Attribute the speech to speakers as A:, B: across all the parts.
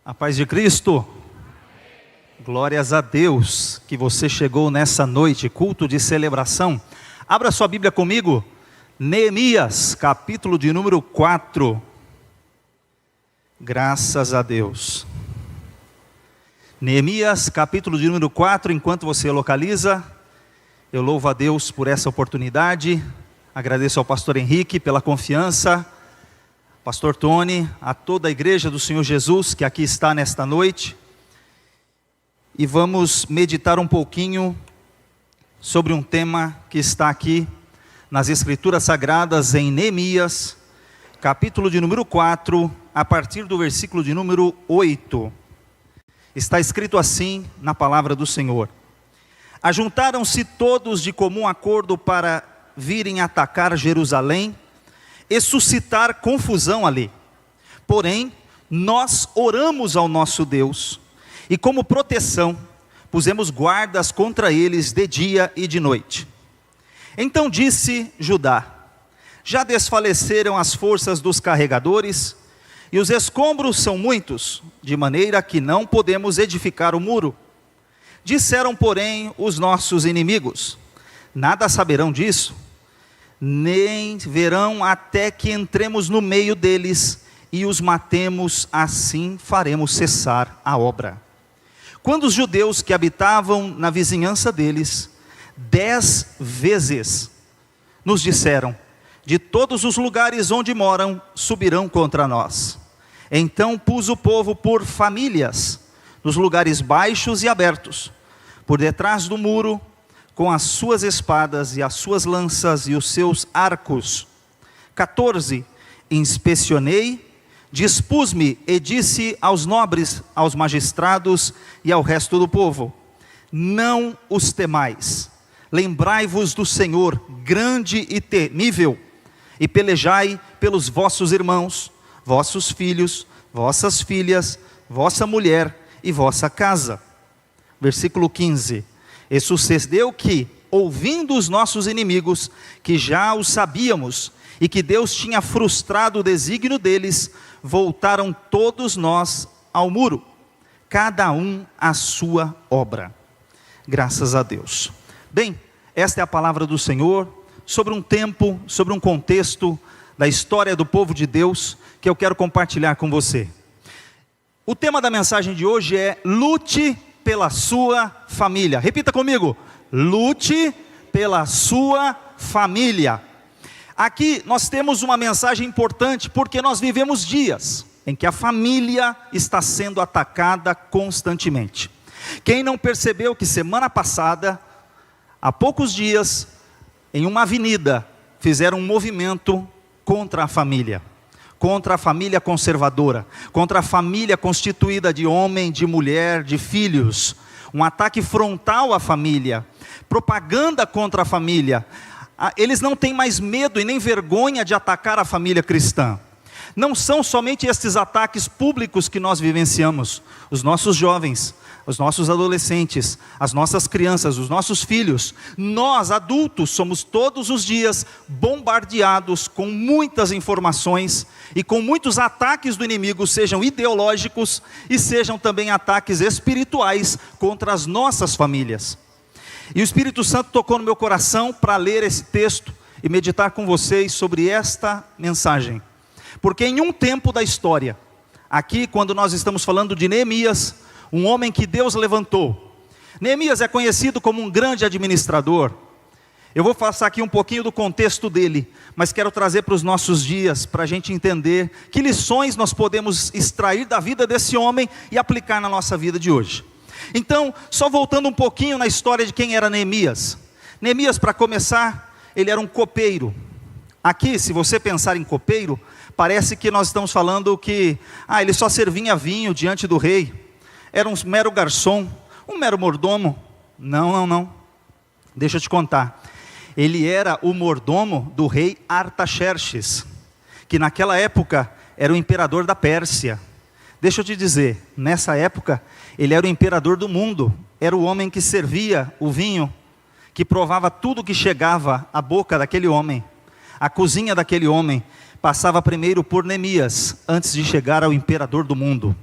A: A paz de Cristo, glórias a Deus que você chegou nessa noite, culto de celebração. Abra sua Bíblia comigo, Neemias, capítulo de número 4. Graças a Deus. Neemias, capítulo de número 4, enquanto você localiza, eu louvo a Deus por essa oportunidade, agradeço ao pastor Henrique pela confiança, pastor Tony, a toda a igreja do Senhor Jesus que aqui está nesta noite, e vamos meditar um pouquinho sobre um tema que está aqui nas Escrituras Sagradas em Neemias, capítulo de número 4, a partir do versículo de número 8, está escrito assim na palavra do Senhor: Ajuntaram-se todos de comum acordo para virem atacar Jerusalém e suscitar confusão ali. Porém, nós oramos ao nosso Deus, e como proteção, pusemos guardas contra eles de dia e de noite. Então disse Judá: já desfaleceram as forças dos carregadores, e os escombros são muitos, de maneira que não podemos edificar o muro. Disseram, porém, os nossos inimigos: nada saberão disso, nem verão até que entremos no meio deles e os matemos, assim faremos cessar a obra. Quando os judeus que habitavam na vizinhança deles 10 vezes nos disseram: de todos os lugares onde moram subirão contra nós. Então pus o povo por famílias nos lugares baixos e abertos, por detrás do muro, com as suas espadas e as suas lanças e os seus arcos. 14. Inspecionei, dispus-me e disse aos nobres, aos magistrados e ao resto do povo: não os temais, lembrai-vos do Senhor, grande e temível, e pelejai pelos vossos irmãos, vossos filhos, vossas filhas, vossa mulher e vossa casa. Versículo 15. E sucedeu que, ouvindo os nossos inimigos, que já o sabíamos, e que Deus tinha frustrado o desígnio deles, voltaram todos nós ao muro, cada um à sua obra. Graças a Deus. Bem, esta é a palavra do Senhor, sobre um tempo, sobre um contexto da história do povo de Deus, que eu quero compartilhar com você. O tema da mensagem de hoje é: lute pela sua família. Repita comigo: lute pela sua família. Aqui nós temos uma mensagem importante, porque nós vivemos dias em que a família está sendo atacada constantemente. Quem não percebeu que semana passada, há poucos dias, em uma avenida, fizeram um movimento contra a família conservadora, contra a família constituída de homem, de mulher, de filhos, um ataque frontal à família, propaganda contra a família. Eles não têm mais medo e nem vergonha de atacar a família cristã. Não são somente estes ataques públicos que nós vivenciamos, os nossos jovens, os nossos adolescentes, as nossas crianças, os nossos filhos. Nós, adultos, somos todos os dias bombardeados com muitas informações e com muitos ataques do inimigo, sejam ideológicos e sejam também ataques espirituais contra as nossas famílias. E o Espírito Santo tocou no meu coração para ler esse texto e meditar com vocês sobre esta mensagem. Porque em um tempo da história, aqui quando nós estamos falando de Neemias, um homem que Deus levantou. Neemias é conhecido como um grande administrador. Eu vou passar aqui um pouquinho do contexto dele, mas quero trazer para os nossos dias, para a gente entender que lições nós podemos extrair da vida desse homem e aplicar na nossa vida de hoje. Então, só voltando um pouquinho na história de quem era Neemias. Neemias, para começar, ele era um copeiro. Aqui, se você pensar em copeiro, parece que nós estamos falando que ele só servia vinho diante do rei. Era um mero garçom, um mero mordomo. Não. Deixa eu te contar. Ele era o mordomo do rei Artaxerxes, que naquela época era o imperador da Pérsia. Deixa eu te dizer, nessa época, ele era o imperador do mundo. Era o homem que servia o vinho, que provava tudo que chegava à boca daquele homem. A cozinha daquele homem passava primeiro por Neemias, antes de chegar ao imperador do mundo.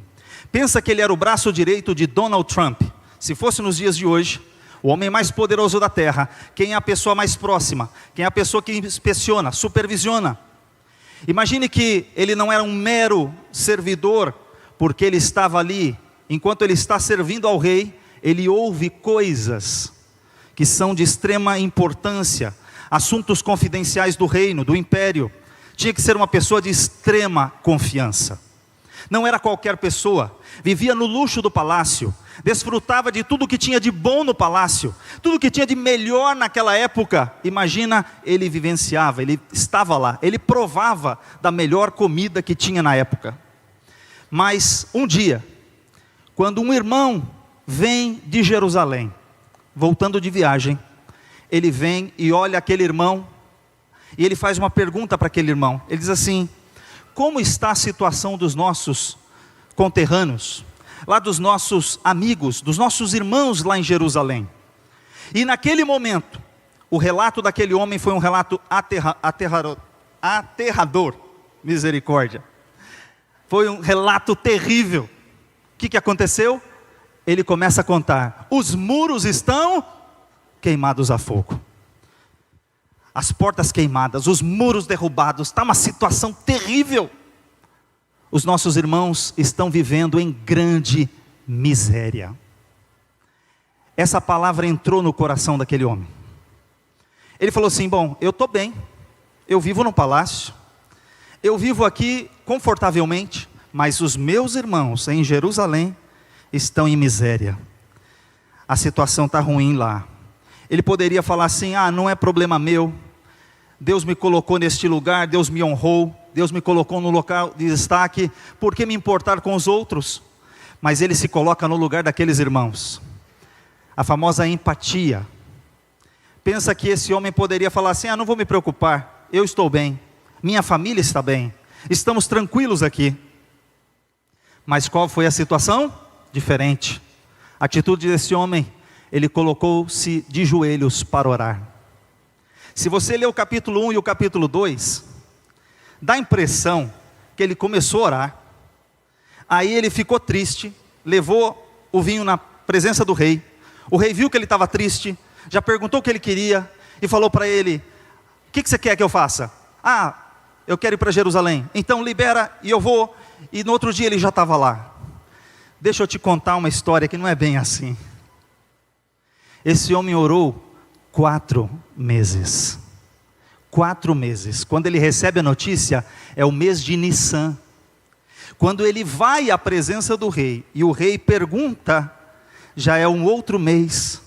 A: Pensa que ele era o braço direito de Donald Trump. Se fosse nos dias de hoje, o homem mais poderoso da terra, quem é a pessoa mais próxima, quem é a pessoa que inspeciona, supervisiona. Imagine que ele não era um mero servidor, porque ele estava ali, enquanto ele está servindo ao rei, ele ouve coisas que são de extrema importância, assuntos confidenciais do reino, do império. Tinha que ser uma pessoa de extrema confiança. Não era qualquer pessoa, vivia no luxo do palácio, desfrutava de tudo que tinha de bom no palácio, tudo que tinha de melhor naquela época. Imagina, ele vivenciava, ele estava lá, ele provava da melhor comida que tinha na época. Mas um dia, quando um irmão vem de Jerusalém, voltando de viagem, ele vem e olha aquele irmão, e ele faz uma pergunta para aquele irmão. Ele diz assim: como está a situação dos nossos conterrâneos, lá dos nossos amigos, dos nossos irmãos lá em Jerusalém? E naquele momento, o relato daquele homem foi um relato aterrador, misericórdia. Foi um relato terrível. O que aconteceu? Ele começa a contar: os muros estão queimados a fogo, as portas queimadas, os muros derrubados, está uma situação terrível. Os nossos irmãos estão vivendo em grande miséria. Essa palavra entrou no coração daquele homem. Ele falou assim: bom, eu estou bem, eu vivo no palácio, eu vivo aqui confortavelmente, mas os meus irmãos em Jerusalém estão em miséria. A situação está ruim lá. Ele poderia falar assim: ah, não é problema meu, Deus me colocou neste lugar, Deus me honrou, Deus me colocou no local de destaque, por que me importar com os outros? Mas ele se coloca no lugar daqueles irmãos, a famosa empatia. Pensa que esse homem poderia falar assim: ah, não vou me preocupar, eu estou bem, minha família está bem, estamos tranquilos aqui. Mas qual foi a situação? Diferente. A atitude desse homem: ele colocou-se de joelhos para orar. Se você ler o capítulo 1 e o capítulo 2, dá a impressão que ele começou a orar, aí ele ficou triste, levou o vinho na presença do rei, o rei viu que ele estava triste, já perguntou o que ele queria, e falou para ele: o que você quer que eu faça? Ah, eu quero ir para Jerusalém, então libera e eu vou. E no outro dia ele já estava lá. Deixa eu te contar uma história que não é bem assim. Esse homem orou 4 meses. 4 meses. Quando ele recebe a notícia, é o mês de Nissan. Quando ele vai à presença do rei, e o rei pergunta, já é um outro mês.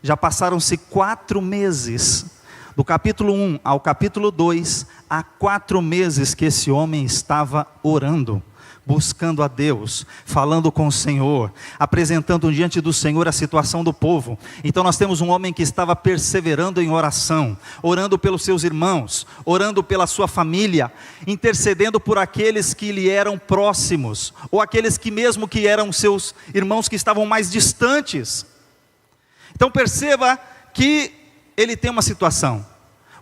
A: Já passaram-se 4 meses. Do capítulo 1 ao capítulo 2, há 4 meses que esse homem estava orando, buscando a Deus, falando com o Senhor, apresentando diante do Senhor a situação do povo. Então nós temos um homem que estava perseverando em oração, orando pelos seus irmãos, orando pela sua família, intercedendo por aqueles que lhe eram próximos, ou aqueles que mesmo que eram seus irmãos que estavam mais distantes. Então perceba que ele tem uma situação.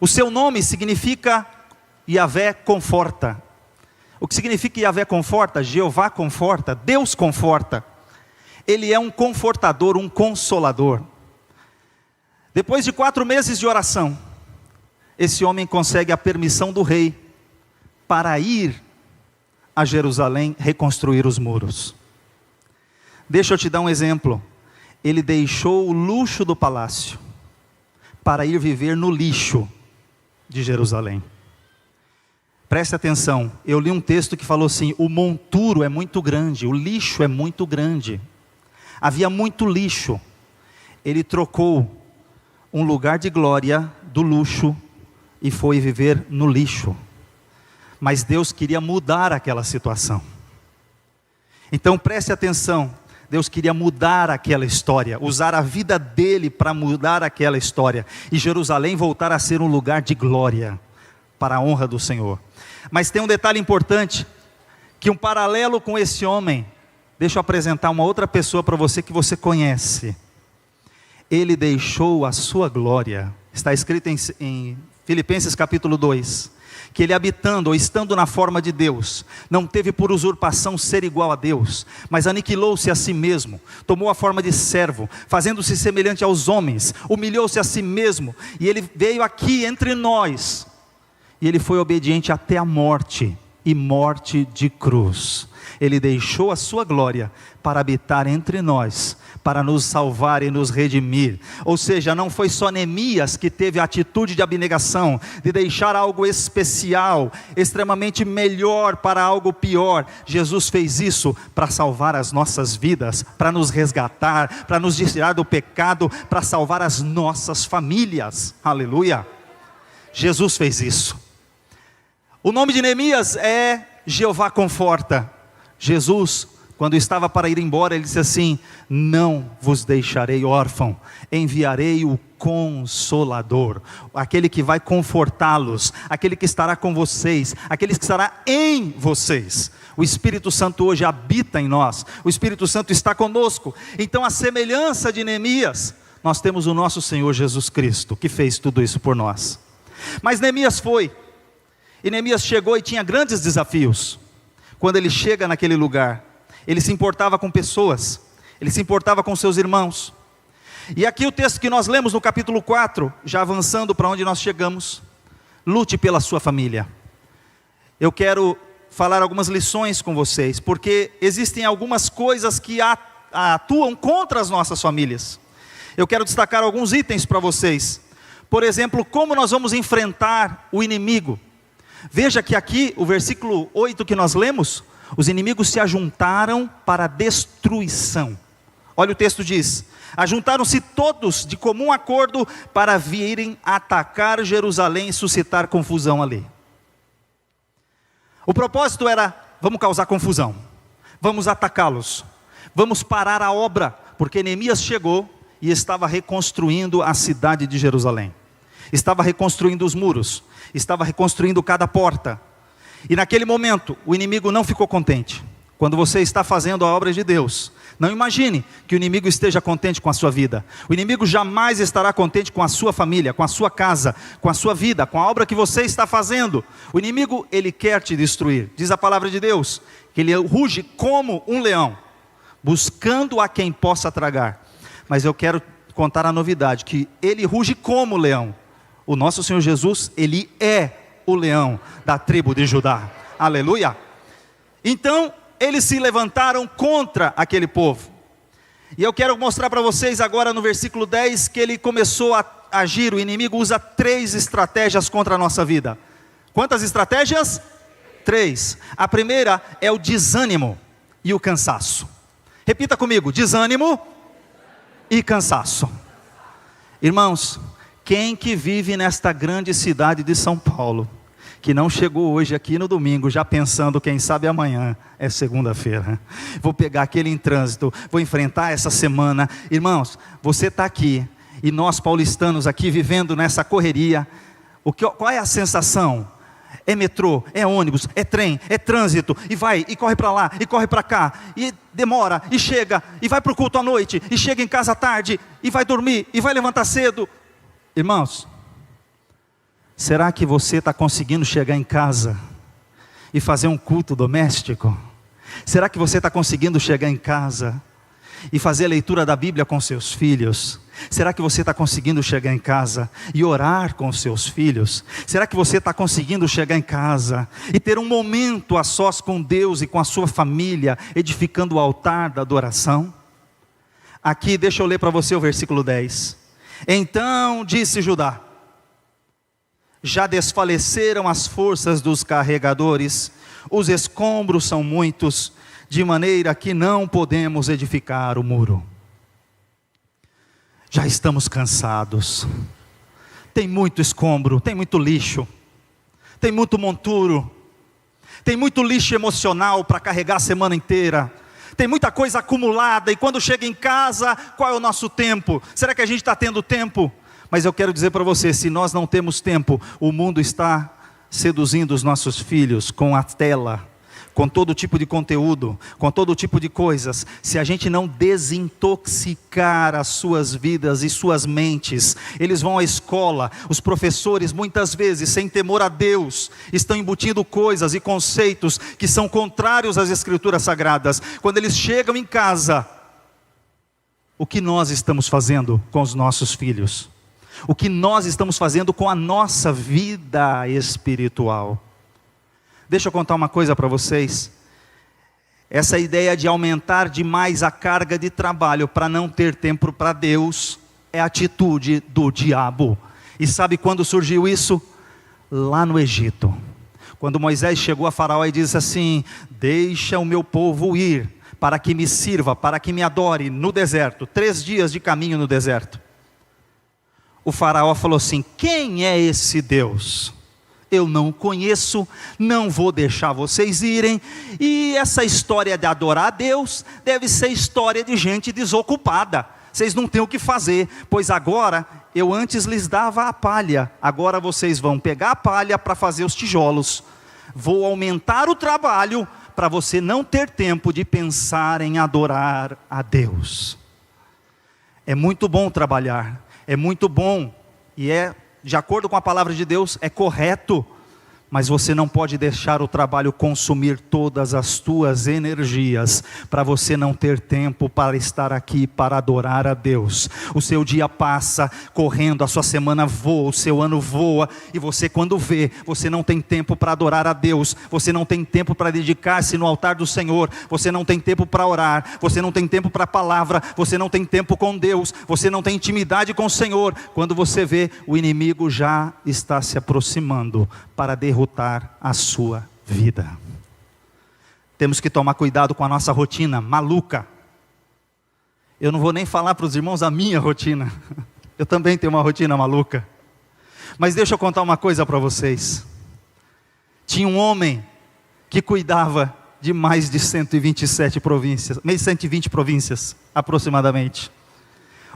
A: O seu nome significa Yahvé conforta. O que significa Yahvé conforta? Jeová conforta, Deus conforta. Ele é um confortador, um consolador. Depois de 4 meses de oração, esse homem consegue a permissão do rei para ir a Jerusalém reconstruir os muros. Deixa eu te dar um exemplo. Ele deixou o luxo do palácio para ir viver no lixo de Jerusalém. Preste atenção, eu li um texto que falou assim: o monturo é muito grande, o lixo é muito grande. Havia muito lixo. Ele trocou um lugar de glória do luxo e foi viver no lixo. Mas Deus queria mudar aquela situação. Então preste atenção, Deus queria mudar aquela história, usar a vida dele para mudar aquela história, e Jerusalém voltar a ser um lugar de glória, para a honra do Senhor. Mas tem um detalhe importante, que um paralelo com esse homem, deixa eu apresentar uma outra pessoa para você que você conhece. Ele deixou a sua glória, está escrito em Filipenses capítulo 2, que ele habitando ou estando na forma de Deus, não teve por usurpação ser igual a Deus, mas aniquilou-se a si mesmo, tomou a forma de servo, fazendo-se semelhante aos homens, humilhou-se a si mesmo, e ele veio aqui entre nós, e ele foi obediente até a morte, e morte de cruz. Ele deixou a sua glória para habitar entre nós, para nos salvar e nos redimir. Ou seja, não foi só Neemias que teve a atitude de abnegação, de deixar algo especial, extremamente melhor para algo pior. Jesus fez isso para salvar as nossas vidas, para nos resgatar, para nos tirar do pecado, para salvar as nossas famílias. Aleluia! Jesus fez isso. O nome de Neemias é Jeová Conforta. Jesus, quando estava para ir embora, ele disse assim: não vos deixarei órfão, enviarei o Consolador, aquele que vai confortá-los, aquele que estará com vocês, aquele que estará em vocês. O Espírito Santo hoje habita em nós, o Espírito Santo está conosco. Então, a semelhança de Neemias, nós temos o nosso Senhor Jesus Cristo, que fez tudo isso por nós. Mas Neemias foi, e Neemias chegou e tinha grandes desafios. Quando ele chega naquele lugar, ele se importava com pessoas, ele se importava com seus irmãos. E aqui o texto que nós lemos no capítulo 4, já avançando para onde nós chegamos: lute pela sua família. Eu quero falar algumas lições com vocês, porque existem algumas coisas que atuam contra as nossas famílias. Eu quero destacar alguns itens para vocês. Por exemplo, como nós vamos enfrentar o inimigo. Veja que aqui, o versículo 8 que nós lemos, os inimigos se ajuntaram para a destruição. Olha, o texto diz: ajuntaram-se todos de comum acordo para virem atacar Jerusalém e suscitar confusão ali. O propósito era: vamos causar confusão, vamos atacá-los, vamos parar a obra, porque Neemias chegou e estava reconstruindo a cidade de Jerusalém, estava reconstruindo os muros, estava reconstruindo cada porta. E naquele momento, o inimigo não ficou contente. Quando você está fazendo a obra de Deus, não imagine que o inimigo esteja contente com a sua vida. O inimigo jamais estará contente com a sua família, com a sua casa, com a sua vida, com a obra que você está fazendo. O inimigo, ele quer te destruir. Diz a palavra de Deus, que ele ruge como um leão, buscando a quem possa tragar. Mas eu quero contar a novidade, que ele ruge como leão. O nosso Senhor Jesus, ele é o leão da tribo de Judá. Aleluia! Então, eles se levantaram contra aquele povo. E eu quero mostrar para vocês agora no versículo 10, que ele começou a agir. O inimigo usa 3 estratégias contra a nossa vida. Quantas estratégias? 3. A primeira é o desânimo e o cansaço. Repita comigo: desânimo e cansaço. Irmãos, quem que vive nesta grande cidade de São Paulo, que não chegou hoje aqui no domingo, já pensando, quem sabe amanhã é segunda-feira, vou pegar aquele em trânsito, vou enfrentar essa semana. Irmãos, você está aqui, e nós paulistanos aqui vivendo nessa correria, qual é a sensação? É metrô, é ônibus, é trem, é trânsito, e vai, e corre para lá, e corre para cá, e demora, e chega, e vai para o culto à noite, e chega em casa à tarde, e vai dormir, e vai levantar cedo. Irmãos, será que você está conseguindo chegar em casa e fazer um culto doméstico? Será que você está conseguindo chegar em casa e fazer a leitura da Bíblia com seus filhos? Será que você está conseguindo chegar em casa e orar com seus filhos? Será que você está conseguindo chegar em casa e ter um momento a sós com Deus e com a sua família, edificando o altar da adoração? Aqui, deixa eu ler para você o versículo 10. Então disse Judá: já desfaleceram as forças dos carregadores, os escombros são muitos, de maneira que não podemos edificar o muro. Já estamos cansados, tem muito escombro, tem muito lixo, tem muito monturo, tem muito lixo emocional para carregar a semana inteira, tem muita coisa acumulada, e quando chega em casa, qual é o nosso tempo? Será que a gente está tendo tempo? Mas eu quero dizer para você, se nós não temos tempo, o mundo está seduzindo os nossos filhos com a tela, com todo tipo de conteúdo, com todo tipo de coisas, se a gente não desintoxicar as suas vidas e suas mentes, eles vão à escola, os professores muitas vezes, sem temor a Deus, estão embutindo coisas e conceitos que são contrários às Escrituras Sagradas. Quando eles chegam em casa, o que nós estamos fazendo com os nossos filhos? O que nós estamos fazendo com a nossa vida espiritual? Deixa eu contar uma coisa para vocês. Essa ideia de aumentar demais a carga de trabalho para não ter tempo para Deus é a atitude do diabo. E sabe quando surgiu isso? Lá no Egito. Quando Moisés chegou a Faraó e disse assim: deixa o meu povo ir, para que me sirva, para que me adore no deserto. 3 dias de caminho no deserto. O Faraó falou assim: quem é esse Deus? Eu não o conheço, não vou deixar vocês irem. E essa história de adorar a Deus deve ser história de gente desocupada. Vocês não têm o que fazer, pois agora eu antes lhes dava a palha, agora vocês vão pegar a palha para fazer os tijolos. Vou aumentar o trabalho para você não ter tempo de pensar em adorar a Deus. É muito bom trabalhar, é muito bom, e de acordo com a palavra de Deus, é correto, mas você não pode deixar o trabalho consumir todas as tuas energias, para você não ter tempo para estar aqui, para adorar a Deus. O seu dia passa correndo, a sua semana voa, o seu ano voa, e você quando vê, você não tem tempo para adorar a Deus, você não tem tempo para dedicar-se no altar do Senhor, você não tem tempo para orar, você não tem tempo para a palavra, você não tem tempo com Deus, você não tem intimidade com o Senhor. Quando você vê, o inimigo já está se aproximando para derrotar a sua vida. Temos que tomar cuidado com a nossa rotina maluca. Eu não vou nem falar para os irmãos a minha rotina. Eu também tenho uma rotina maluca. Mas deixa eu contar uma coisa para vocês. Tinha um homem que cuidava de mais de 127 províncias, meio 120 províncias aproximadamente.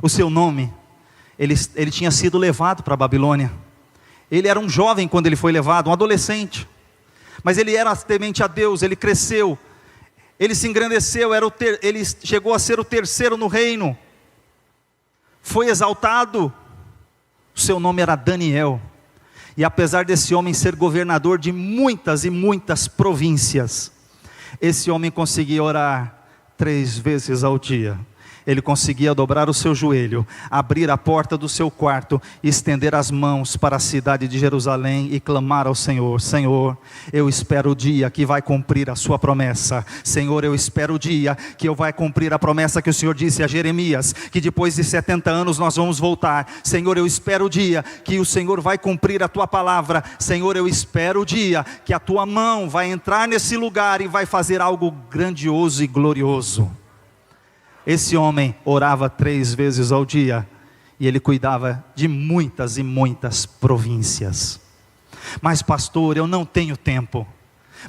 A: O seu nome, ele tinha sido levado para a Babilônia. Ele era um jovem quando ele foi levado, um adolescente, mas ele era temente a Deus, ele cresceu, ele se engrandeceu, ele chegou a ser o terceiro no reino, foi exaltado. O seu nome era Daniel, e apesar desse homem ser governador de muitas e muitas províncias, esse homem conseguia orar 3 vezes ao dia. Ele conseguia dobrar o seu joelho, abrir a porta do seu quarto, estender as mãos para a cidade de Jerusalém e clamar ao Senhor: Senhor, eu espero o dia que vai cumprir a sua promessa. Senhor, eu espero o dia que eu vai cumprir a promessa que o Senhor disse a Jeremias, que depois de 70 anos nós vamos voltar. Senhor, eu espero o dia que o Senhor vai cumprir a tua palavra. Senhor, eu espero o dia que a tua mão vai entrar nesse lugar e vai fazer algo grandioso e glorioso. Esse homem orava 3 vezes ao dia, e ele cuidava de muitas e muitas províncias. Mas pastor, eu não tenho tempo.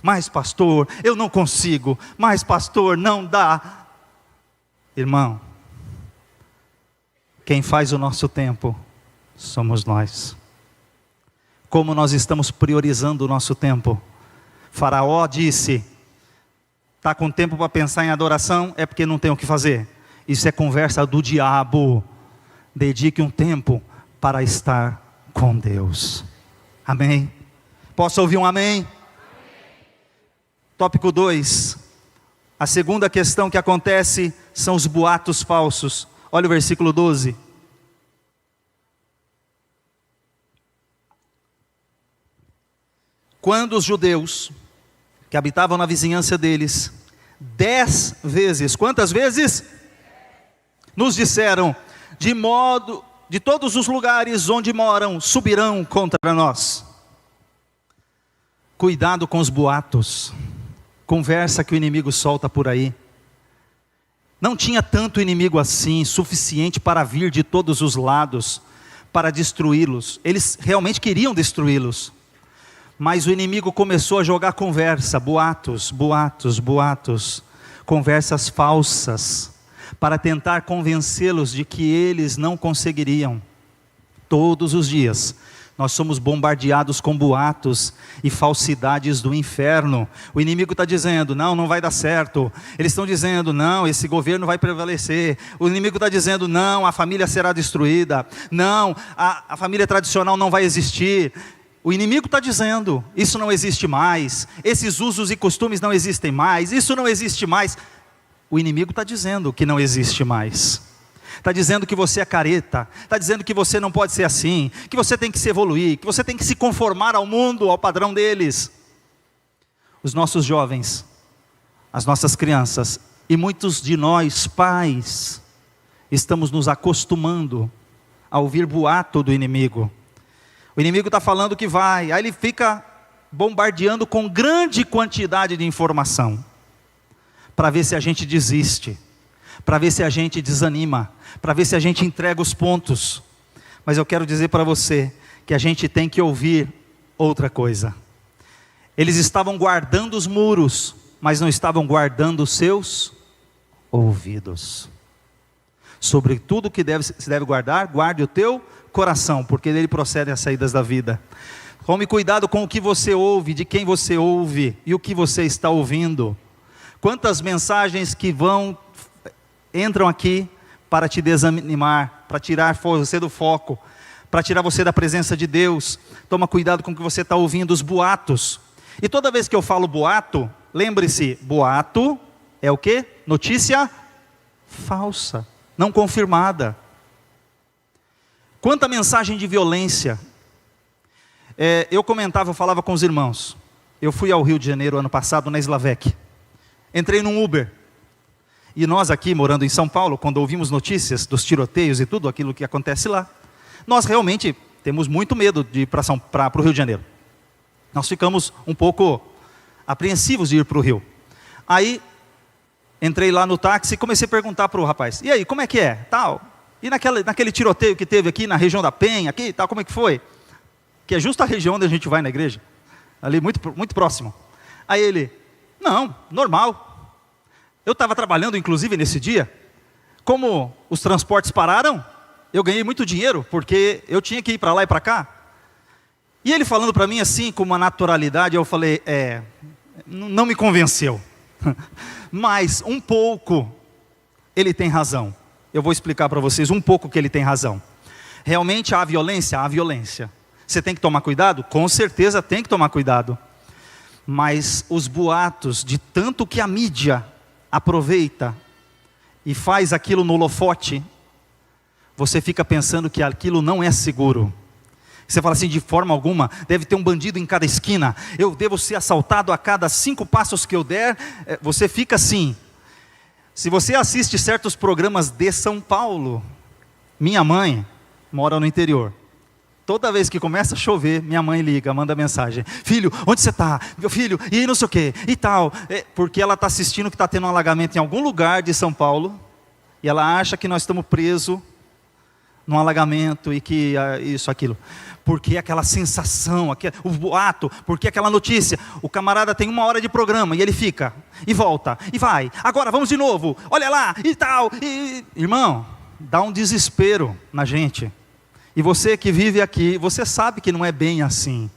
A: Mas pastor, eu não consigo. Mas pastor, não dá. Irmão, quem faz o nosso tempo somos nós. Como nós estamos priorizando o nosso tempo? Faraó disse: está com tempo para pensar em adoração, é porque não tem o que fazer. Isso é conversa do diabo. Dedique um tempo para estar com Deus. Amém? Posso ouvir um amém? Tópico 2. A segunda questão que acontece são os boatos falsos. Olha o versículo 12. Quando os judeus que habitavam na vizinhança deles 10 vezes, quantas vezes? Nos disseram: de todos os lugares onde moram, subirão contra nós. Cuidado com os boatos, conversa que o inimigo solta por aí. Não tinha tanto inimigo assim, suficiente para vir de todos os lados, para destruí-los. Eles realmente queriam destruí-los. Mas o inimigo começou a jogar conversa, boatos, conversas falsas, para tentar convencê-los de que eles não conseguiriam. Todos os dias, Nós somos bombardeados com boatos e falsidades do inferno. O inimigo está dizendo, não vai dar certo. Eles estão dizendo, não, esse governo vai prevalecer. O inimigo está dizendo, não, a família será destruída. Não, a família tradicional não vai existir. O inimigo está dizendo, isso não existe mais. Esses usos e costumes não existem mais. Isso não existe mais. O inimigo está dizendo que não existe mais. Está dizendo que você é careta, está dizendo que você não pode ser assim, que você tem que se evoluir, que você tem que se conformar ao mundo, ao padrão deles. Os nossos jovens, as nossas crianças e muitos de nós, pais, estamos nos acostumando a ouvir boato do inimigo. O inimigo está falando que vai, aí ele fica bombardeando com grande quantidade de informação, para ver se a gente desiste, para ver se a gente desanima, para ver se a gente entrega os pontos. Mas eu quero dizer para você que a gente tem que ouvir outra coisa. Eles estavam guardando os muros, mas não estavam guardando os seus ouvidos. Sobre tudo que se deve guardar, guarde o teu coração, porque dele procedem as saídas da vida. Tome cuidado com o que você ouve, de quem você ouve e o que você está ouvindo. Quantas mensagens que entram aqui para te desanimar, para tirar você do foco, para tirar você da presença de Deus. Toma cuidado com o que você está ouvindo, os boatos. E toda vez que eu falo boato, lembre-se, boato é o quê? Notícia falsa, não confirmada. Quanta mensagem de violência. Eu falava com os irmãos. Eu fui ao Rio de Janeiro ano passado, na Slavec. Entrei num Uber. E nós aqui, morando em São Paulo, quando ouvimos notícias dos tiroteios e tudo aquilo que acontece lá, nós realmente temos muito medo de ir para o Rio de Janeiro. Nós ficamos um pouco apreensivos de ir para o Rio. Aí, entrei lá no táxi e comecei a perguntar para o rapaz, e aí, como é que é? Tal. E naquele tiroteio que teve aqui na região da Penha, aqui, tal, como é que foi? Que é justo a região onde a gente vai na igreja, ali muito, muito próximo. Aí ele, não, normal. Eu estava trabalhando, inclusive, nesse dia. Como os transportes pararam, eu ganhei muito dinheiro, porque eu tinha que ir para lá e para cá. E ele falando para mim assim, com uma naturalidade, eu falei, não me convenceu. Mas, um pouco, ele tem razão. Eu vou explicar para vocês um pouco que ele tem razão. Realmente há violência? Há violência. Você tem que tomar cuidado? Com certeza tem que tomar cuidado. Mas os boatos, de tanto que a mídia aproveita e faz aquilo no holofote, você fica pensando que aquilo não é seguro. Você fala assim, de forma alguma, deve ter um bandido em cada esquina, eu devo ser assaltado a cada 5 passos que eu der. Você fica assim. Se você assiste certos programas de São Paulo, minha mãe mora no interior. Toda vez que começa a chover, minha mãe liga, manda mensagem. Filho, onde você está? Meu filho, e aí não sei o quê, e tal. Porque ela está assistindo que está tendo um alagamento em algum lugar de São Paulo. E ela acha que nós estamos presos num alagamento e que isso, aquilo. Porque aquela sensação, o boato, porque aquela notícia. O camarada tem 1 hora de programa e ele fica, e volta, e vai. Agora vamos de novo, olha lá, e tal. Irmão, dá um desespero na gente. E você que vive aqui, você sabe que não é bem assim.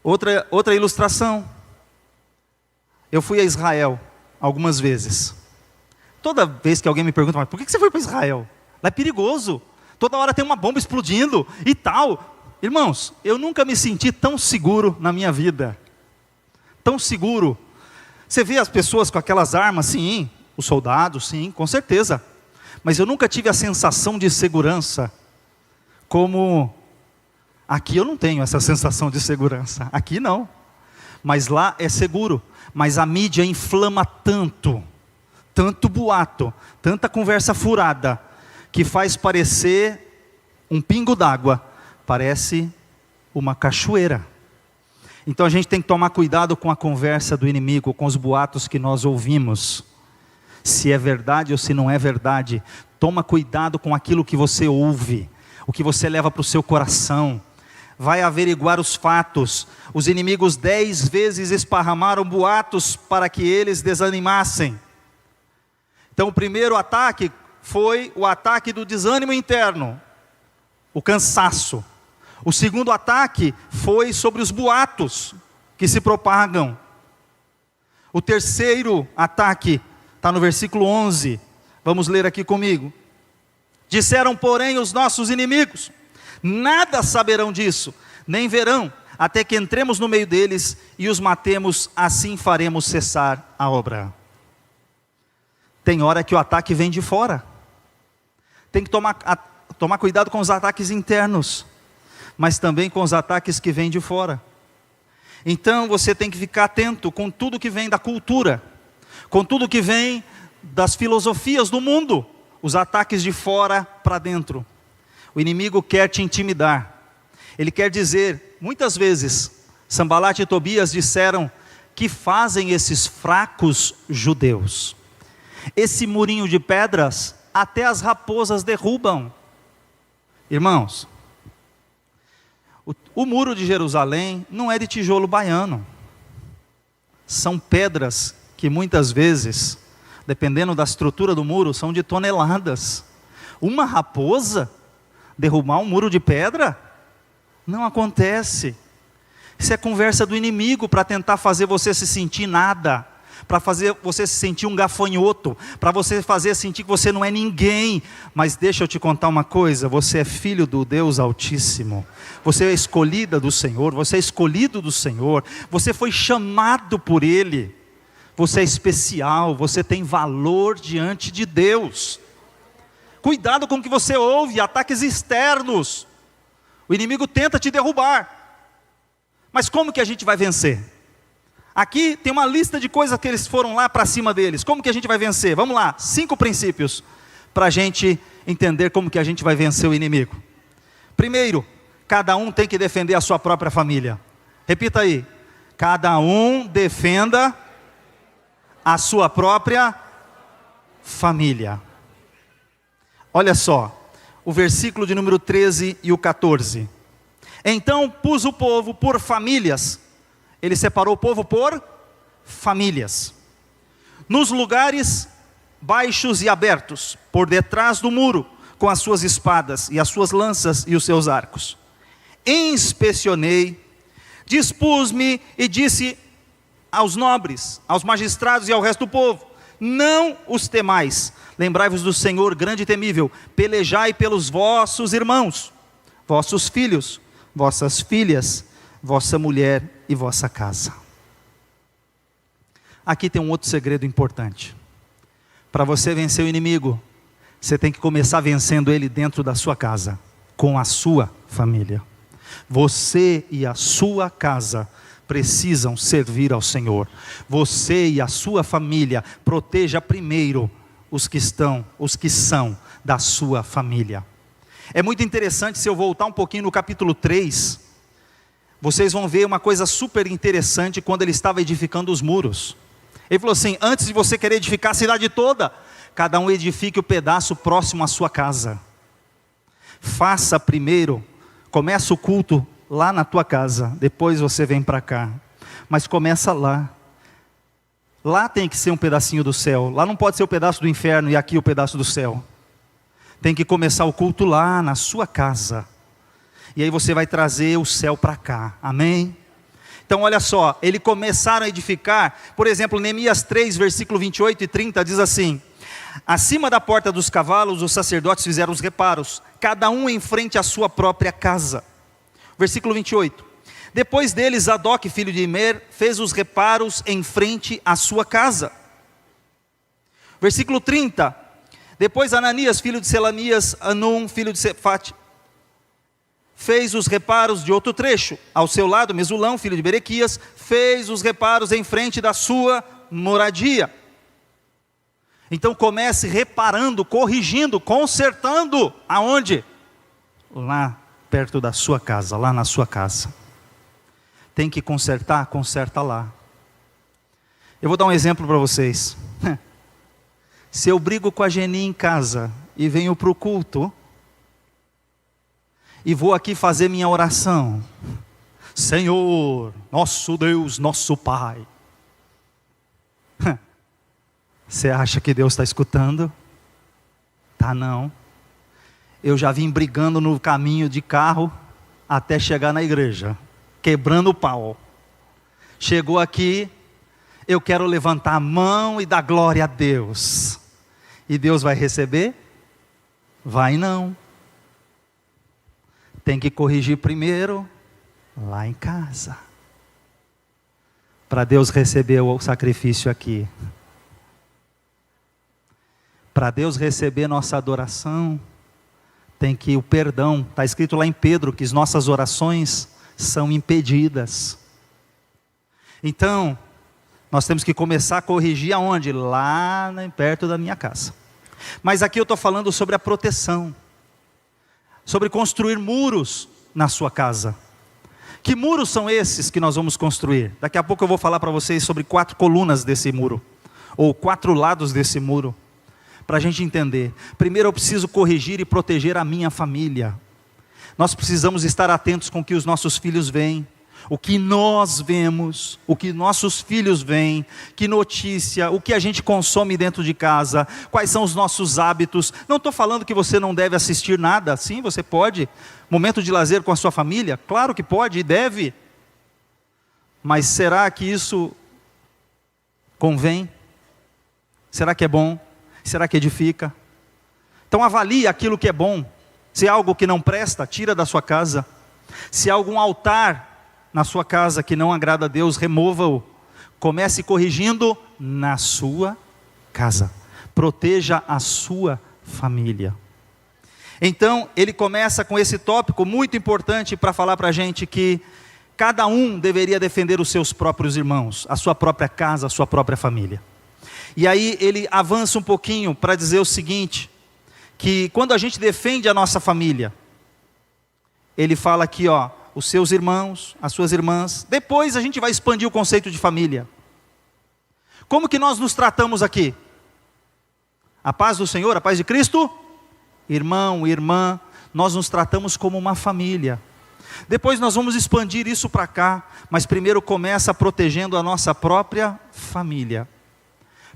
A: Outra ilustração. Eu fui a Israel algumas vezes. Toda vez que alguém me pergunta, mas por que você foi para Israel? Lá é perigoso. Toda hora tem uma bomba explodindo e tal. Irmãos, eu nunca me senti tão seguro na minha vida. Tão seguro. Você vê as pessoas com aquelas armas, sim. Os soldados, sim, com certeza. Mas eu nunca tive a sensação de segurança como aqui. Eu não tenho essa sensação de segurança, aqui não, mas lá é seguro. Mas a mídia inflama tanto boato, tanta conversa furada, que faz parecer um pingo d'água, parece uma cachoeira. Então a gente tem que tomar cuidado com a conversa do inimigo, com os boatos que nós ouvimos, se é verdade ou se não é verdade. Toma cuidado com aquilo que você ouve, o que você leva para o seu coração. Vai averiguar os fatos. Os inimigos 10 vezes esparramaram boatos para que eles desanimassem. Então o primeiro ataque foi o ataque do desânimo interno, o cansaço. O segundo ataque foi sobre os boatos que se propagam. O terceiro ataque está no versículo 11. Vamos ler aqui comigo. Disseram, porém, os nossos inimigos: nada saberão disso, nem verão, até que entremos no meio deles e os matemos, assim faremos cessar a obra. Tem hora que o ataque vem de fora. Tem que tomar cuidado com os ataques internos, mas também com os ataques que vêm de fora. Então você tem que ficar atento com tudo que vem da cultura, com tudo que vem das filosofias do mundo, os ataques de fora para dentro. O inimigo quer te intimidar. Ele quer dizer, muitas vezes, Sanbalat e Tobias disseram, que fazem esses fracos judeus? Esse murinho de pedras, até as raposas derrubam. Irmãos, o muro de Jerusalém não é de tijolo baiano. São pedras que muitas vezes, dependendo da estrutura do muro, são de toneladas. Uma raposa derrubar um muro de pedra? Não acontece. Isso é conversa do inimigo para tentar fazer você se sentir nada, para fazer você se sentir um gafanhoto, para você fazer sentir que você não é ninguém. Mas deixa eu te contar uma coisa: você é filho do Deus Altíssimo, você é escolhida do Senhor, você é escolhido do Senhor, você foi chamado por Ele, você é especial, você tem valor diante de Deus. Cuidado com o que você ouve, ataques externos. O inimigo tenta te derrubar. Mas como que a gente vai vencer? Aqui tem uma lista de coisas que eles foram lá para cima deles. Como que a gente vai vencer? Vamos lá, 5 princípios para a gente entender como que a gente vai vencer o inimigo. Primeiro, cada um tem que defender a sua própria família. Repita aí: cada um defenda a sua própria família. Olha só, o versículo de número 13 e o 14. Então pus o povo por famílias. Ele separou o povo por famílias, nos lugares baixos e abertos, por detrás do muro, com as suas espadas e as suas lanças e os seus arcos. Inspecionei, dispus-me e disse aos nobres, aos magistrados e ao resto do povo: não os temais, lembrai-vos do Senhor grande e temível, pelejai pelos vossos irmãos, vossos filhos, vossas filhas, vossa mulher e vossa casa. Aqui tem um outro segredo importante. Para você vencer o inimigo, você tem que começar vencendo ele dentro da sua casa, com a sua família. Você e a sua casa precisam servir ao Senhor. Você e a sua família, proteja primeiro os que são da sua família. É muito interessante, se eu voltar um pouquinho no capítulo 3, vocês vão ver uma coisa super interessante quando ele estava edificando os muros. Ele falou assim: antes de você querer edificar a cidade toda, cada um edifique o pedaço próximo à sua casa. Faça primeiro, começa o culto lá na tua casa, depois você vem para cá. Mas começa lá. Lá tem que ser um pedacinho do céu. Lá não pode ser o pedaço do inferno e aqui o pedaço do céu. Tem que começar o culto lá na sua casa. E aí você vai trazer o céu para cá, amém? Então olha só, eles começaram a edificar, por exemplo, Neemias 3, versículo 28 e 30 diz assim: acima da porta dos cavalos os sacerdotes fizeram os reparos, cada um em frente à sua própria casa. Versículo 28, depois deles Zadok, filho de Imer, fez os reparos em frente à sua casa. Versículo 30, depois Ananias, filho de Selamias, Anum, filho de Sefate, fez os reparos de outro trecho. Ao seu lado, Mesulão, filho de Berequias, fez os reparos em frente da sua moradia. Então comece reparando, corrigindo, consertando. Aonde? Lá perto da sua casa, lá na sua casa. Tem que consertar? Conserta lá. Eu vou dar um exemplo para vocês. Se eu brigo com a Geni em casa e venho para o culto, e vou aqui fazer minha oração: Senhor, nosso Deus, nosso Pai. Você acha que Deus está escutando? Tá não. Eu já vim brigando no caminho de carro, até chegar na igreja, quebrando o pau. Chegou aqui, eu quero levantar a mão e dar glória a Deus. E Deus vai receber? Vai não. Tem que corrigir primeiro lá em casa, para Deus receber o sacrifício aqui. Para Deus receber nossa adoração, tem que o perdão. Está escrito lá em Pedro que as nossas orações são impedidas. Então, nós temos que começar a corrigir aonde? Lá perto da minha casa. Mas aqui eu estou falando sobre a proteção, sobre construir muros na sua casa. Que muros são esses que nós vamos construir? Daqui a pouco eu vou falar para vocês sobre 4 colunas desse muro, ou 4 lados desse muro, para a gente entender. Primeiro eu preciso corrigir e proteger a minha família. Nós precisamos estar atentos com o que os nossos filhos veem, o que nós vemos, o que nossos filhos veem, que notícia, o que a gente consome dentro de casa, quais são os nossos hábitos. Não estou falando que você não deve assistir nada, sim, você pode. Momento de lazer com a sua família, claro que pode e deve. Mas será que isso convém? Será que é bom? Será que edifica? Então avalie aquilo que é bom. Se é algo que não presta, tira da sua casa. Se há algum altar na sua casa que não agrada a Deus, remova-o. Comece corrigindo na sua casa. Proteja a sua família. Então, ele começa com esse tópico muito importante para falar para a gente que cada um deveria defender os seus próprios irmãos, a sua própria casa, a sua própria família. E aí ele avança um pouquinho para dizer o seguinte, que quando a gente defende a nossa família, ele fala aqui, ó, os seus irmãos, as suas irmãs. Depois a gente vai expandir o conceito de família. Como que nós nos tratamos aqui? A paz do Senhor, a paz de Cristo? Irmão, irmã, nós nos tratamos como uma família. Depois nós vamos expandir isso para cá, mas primeiro começa protegendo a nossa própria família,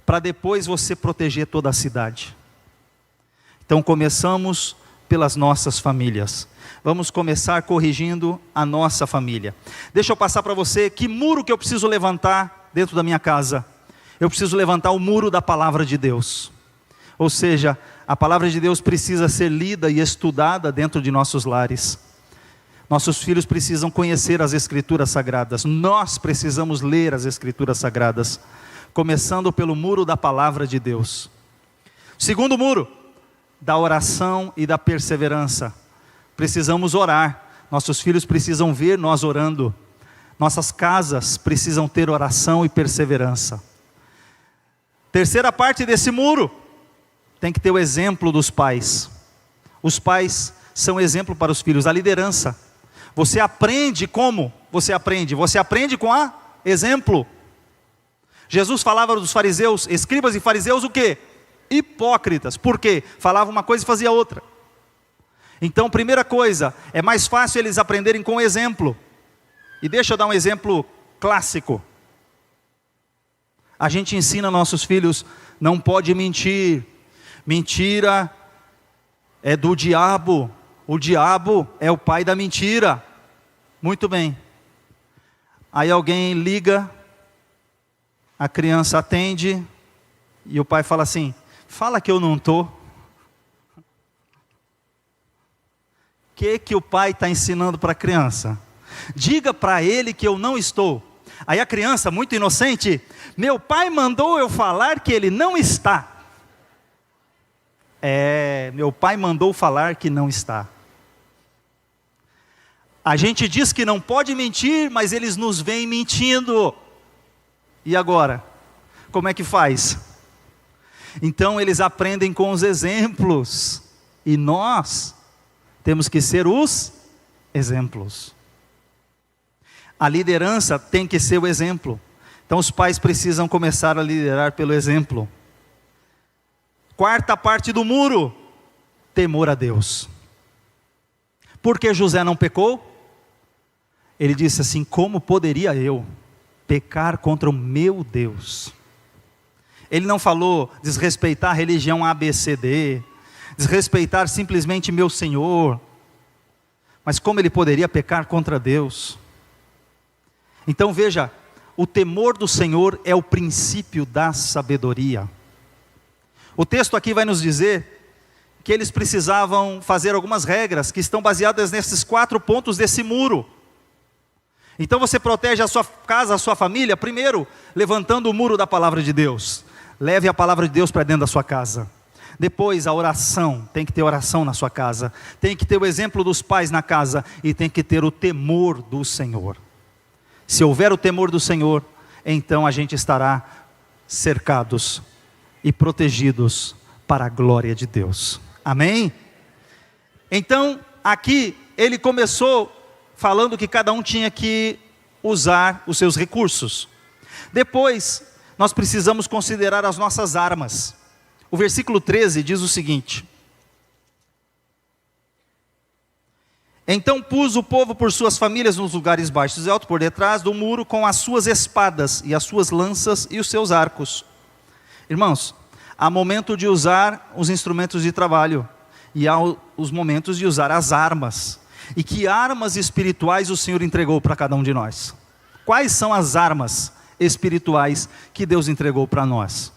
A: para depois você proteger toda a cidade. Então começamos pelas nossas famílias. Vamos começar corrigindo a nossa família. Deixa eu passar para você que muro que eu preciso levantar dentro da minha casa. Eu preciso levantar o muro da palavra de Deus. Ou seja, a palavra de Deus precisa ser lida e estudada dentro de nossos lares. Nossos filhos precisam conhecer as Escrituras Sagradas. Nós precisamos ler as Escrituras Sagradas. Começando pelo muro da palavra de Deus. Segundo muro, da oração e da perseverança. Precisamos orar, nossos filhos precisam ver nós orando, nossas casas precisam ter oração e perseverança. Terceira parte desse muro, tem que ter o exemplo dos pais. Os pais são exemplo para os filhos, a liderança. Você aprende como? Você aprende com a exemplo. Jesus falava dos fariseus, escribas e fariseus o quê? Hipócritas. Por quê? Falava uma coisa e fazia outra. Então, primeira coisa, é mais fácil eles aprenderem com exemplo. E deixa eu dar um exemplo clássico. A gente ensina nossos filhos, não pode mentir. Mentira é do diabo. O diabo é o pai da mentira. Muito bem. Aí alguém liga, a criança atende, e o pai fala assim, fala que eu não estou. O que o pai está ensinando para a criança? Diga para ele que eu não estou. Aí a criança, muito inocente, meu pai mandou eu falar que ele não está. Meu pai mandou falar que não está. A gente diz que não pode mentir, mas eles nos veem mentindo. E agora? Como é que faz? Então eles aprendem com os exemplos. E nós temos que ser os exemplos. A liderança tem que ser o exemplo. Então os pais precisam começar a liderar pelo exemplo. Quarta parte do muro, temor a Deus. Por que José não pecou? Ele disse assim, como poderia eu pecar contra o meu Deus? Ele não falou desrespeitar a religião ABCD, desrespeitar simplesmente meu Senhor. Mas como ele poderia pecar contra Deus? Então veja, o temor do Senhor é o princípio da sabedoria. O texto aqui vai nos dizer que eles precisavam fazer algumas regras que estão baseadas nesses 4 pontos desse muro. Então você protege a sua casa, a sua família, primeiro, levantando o muro da palavra de Deus. Leve a palavra de Deus para dentro da sua casa. Depois a oração, tem que ter oração na sua casa. Tem que ter o exemplo dos pais na casa e tem que ter o temor do Senhor. Se houver o temor do Senhor, então a gente estará cercados e protegidos para a glória de Deus. Amém? Então, aqui ele começou falando que cada um tinha que usar os seus recursos. Depois, nós precisamos considerar as nossas armas. O versículo 13 diz o seguinte: então pus o povo por suas famílias nos lugares baixos e altos, por detrás do muro, com as suas espadas e as suas lanças e os seus arcos. Irmãos, há momento de usar os instrumentos de trabalho e há os momentos de usar as armas. E que armas espirituais o Senhor entregou para cada um de nós? Quais são as armas espirituais que Deus entregou para nós?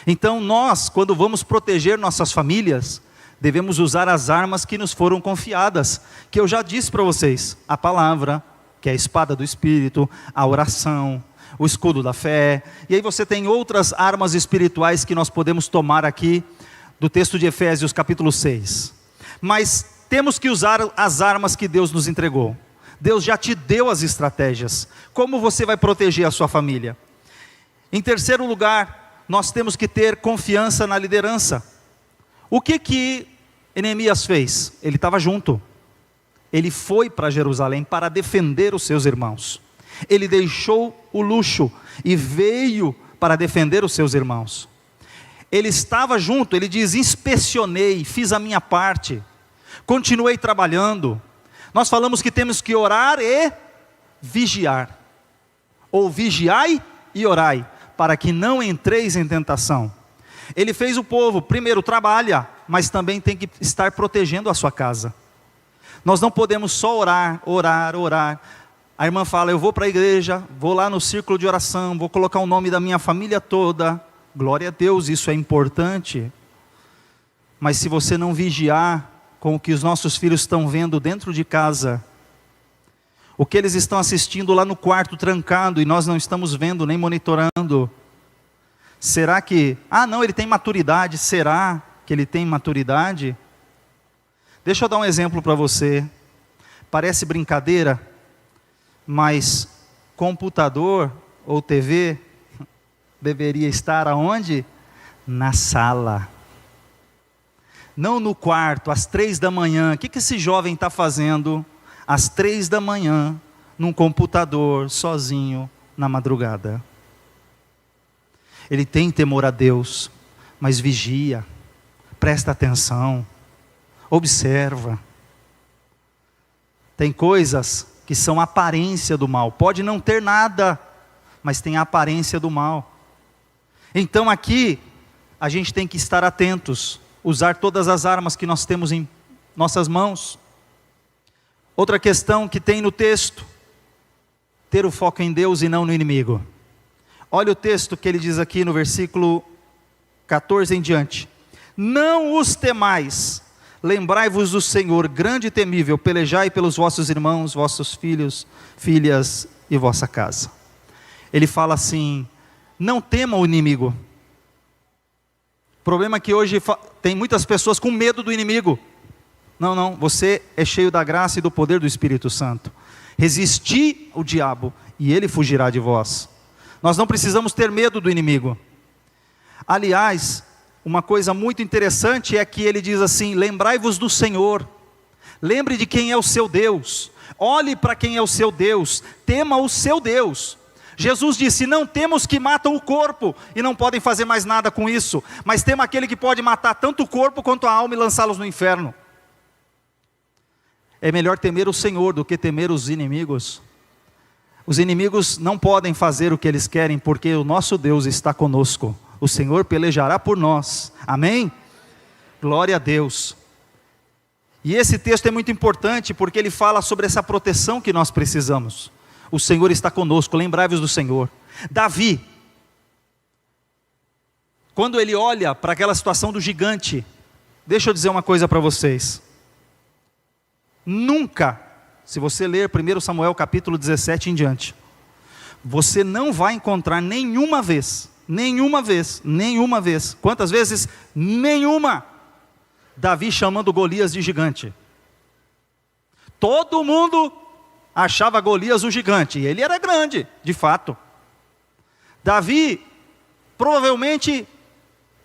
A: Então nós, quando vamos proteger nossas famílias, devemos usar as armas que nos foram confiadas, que eu já disse para vocês: a palavra, que é a espada do Espírito, a oração, o escudo da fé. E aí você tem outras armas espirituais que nós podemos tomar aqui do texto de Efésios capítulo 6. Mas temos que usar as armas que Deus nos entregou. Deus já te deu as estratégias. Como você vai proteger a sua família? Em terceiro lugar, nós temos que ter confiança na liderança. O que Neemias fez? Ele estava junto. Ele foi para Jerusalém para defender os seus irmãos. Ele deixou o luxo e veio para defender os seus irmãos. Ele estava junto, ele diz: inspecionei, fiz a minha parte, continuei trabalhando. Nós falamos que temos que orar e vigiar, ou vigiai e orai, para que não entreis em tentação. Ele fez o povo, primeiro trabalha, mas também tem que estar protegendo a sua casa. Nós não podemos só orar. A irmã fala: eu vou para a igreja, vou lá no círculo de oração, vou colocar o nome da minha família toda. Glória a Deus, isso é importante. Mas se você não vigiar com o que os nossos filhos estão vendo dentro de casa, o que eles estão assistindo lá no quarto trancado e nós não estamos vendo nem monitorando, será que, não, ele tem maturidade, será que ele tem maturidade? Deixa eu dar um exemplo para você, parece brincadeira, mas computador ou TV deveria estar aonde? Na sala, não no quarto, às 3 da manhã. O que esse jovem está fazendo às 3 da manhã, num computador, sozinho, na madrugada? Ele tem temor a Deus, mas vigia, presta atenção, observa. Tem coisas que são aparência do mal, pode não ter nada, mas tem a aparência do mal. Então aqui, a gente tem que estar atentos, usar todas as armas que nós temos em nossas mãos. Outra questão que tem no texto: ter o foco em Deus e não no inimigo. Olha o texto que ele diz aqui no versículo 14 em diante: não os temais, lembrai-vos do Senhor, grande e temível, pelejai pelos vossos irmãos, vossos filhos, filhas e vossa casa. Ele fala assim: não tema o inimigo. O problema é que hoje tem muitas pessoas com medo do inimigo. Não, você é cheio da graça e do poder do Espírito Santo. Resisti ao diabo e ele fugirá de vós. Nós não precisamos ter medo do inimigo. Aliás, uma coisa muito interessante é que ele diz assim: lembrai-vos do Senhor, lembre de quem é o seu Deus, olhe para quem é o seu Deus, tema o seu Deus. Jesus disse: não temos que matam o corpo e não podem fazer mais nada com isso, mas tema aquele que pode matar tanto o corpo quanto a alma e lançá-los no inferno. É melhor temer o Senhor do que temer os inimigos. Os inimigos não podem fazer o que eles querem, porque o nosso Deus está conosco. O Senhor pelejará por nós. Amém? Glória a Deus. E esse texto é muito importante porque ele fala sobre essa proteção que nós precisamos. O Senhor está conosco, lembrai-vos do Senhor. Davi, quando ele olha para aquela situação do gigante, deixa eu dizer uma coisa para vocês. Nunca, se você ler 1 Samuel capítulo 17 em diante, você não vai encontrar nenhuma vez, quantas vezes? Nenhuma, Davi chamando Golias de gigante. Todo mundo achava Golias o gigante, e ele era grande, de fato. Davi, provavelmente,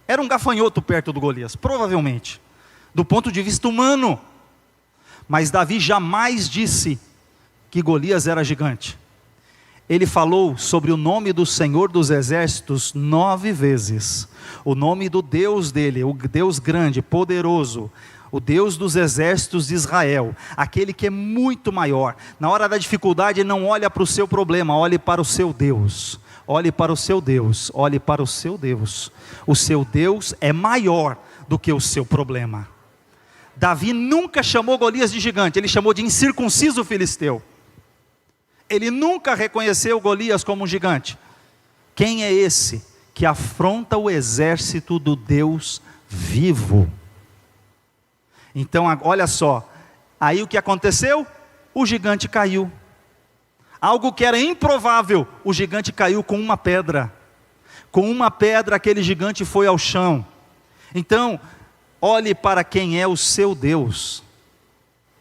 A: era um gafanhoto perto do Golias, provavelmente, do ponto de vista humano. Mas Davi jamais disse que Golias era gigante. Ele falou sobre o nome do Senhor dos Exércitos 9 vezes. O nome do Deus dele, o Deus grande, poderoso, o Deus dos exércitos de Israel, aquele que é muito maior. Na hora da dificuldade, não olha para o seu problema, olhe para o seu Deus. Olhe para o seu Deus, olhe para o seu Deus. O seu Deus é maior do que o seu problema. Davi nunca chamou Golias de gigante, ele chamou de incircunciso filisteu. Ele nunca reconheceu Golias como um gigante. Quem é esse que afronta o exército do Deus vivo? Então, olha só, aí o que aconteceu? O gigante caiu. Algo que era improvável, o gigante caiu com uma pedra. Com uma pedra aquele gigante foi ao chão. Então, olhe para quem é o seu Deus.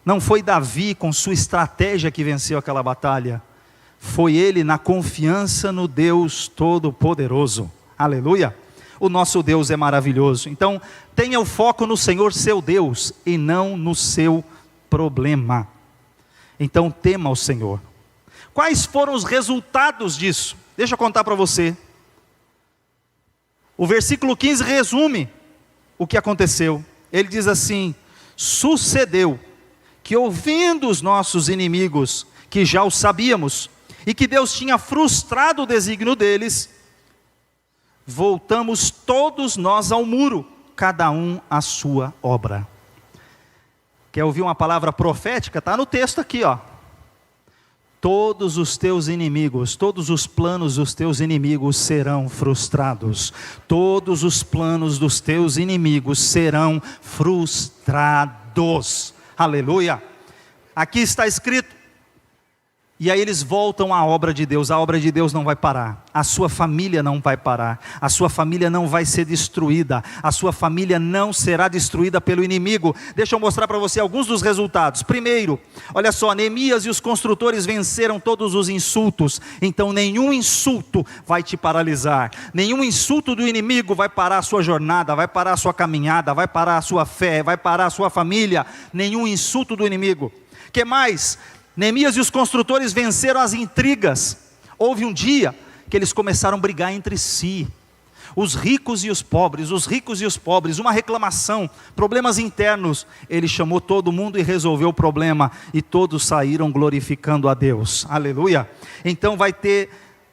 A: Não foi Davi com sua estratégia que venceu aquela batalha. Foi ele na confiança no Deus Todo-Poderoso. Aleluia! O nosso Deus é maravilhoso. Então, tenha o foco no Senhor seu Deus e não no seu problema. Então, tema o Senhor. Quais foram os resultados disso? Deixa eu contar para você. O versículo 15 resume o que aconteceu. Ele diz assim: sucedeu que, ouvindo os nossos inimigos, que já o sabíamos, e que Deus tinha frustrado o desígnio deles, voltamos todos nós ao muro, cada um à sua obra. Quer ouvir uma palavra profética? Está no texto aqui, ó. Todos os teus inimigos, todos os planos dos teus inimigos serão frustrados. Todos os planos dos teus inimigos serão frustrados. Aleluia! Aqui está escrito. E aí eles voltam à obra de Deus. A obra de Deus não vai parar. A sua família não vai parar. A sua família não vai ser destruída. A sua família não será destruída pelo inimigo. Deixa eu mostrar para você alguns dos resultados. Primeiro, olha só, Neemias e os construtores venceram todos os insultos. Então nenhum insulto vai te paralisar. Nenhum insulto do inimigo vai parar a sua jornada, vai parar a sua caminhada, vai parar a sua fé, vai parar a sua família. Nenhum insulto do inimigo. O que mais? Neemias e os construtores venceram as intrigas. Houve um dia que eles começaram a brigar entre si. Os ricos e os pobres, uma reclamação, problemas internos. Ele chamou todo mundo e resolveu o problema. E todos saíram glorificando a Deus. Aleluia! Então vai ter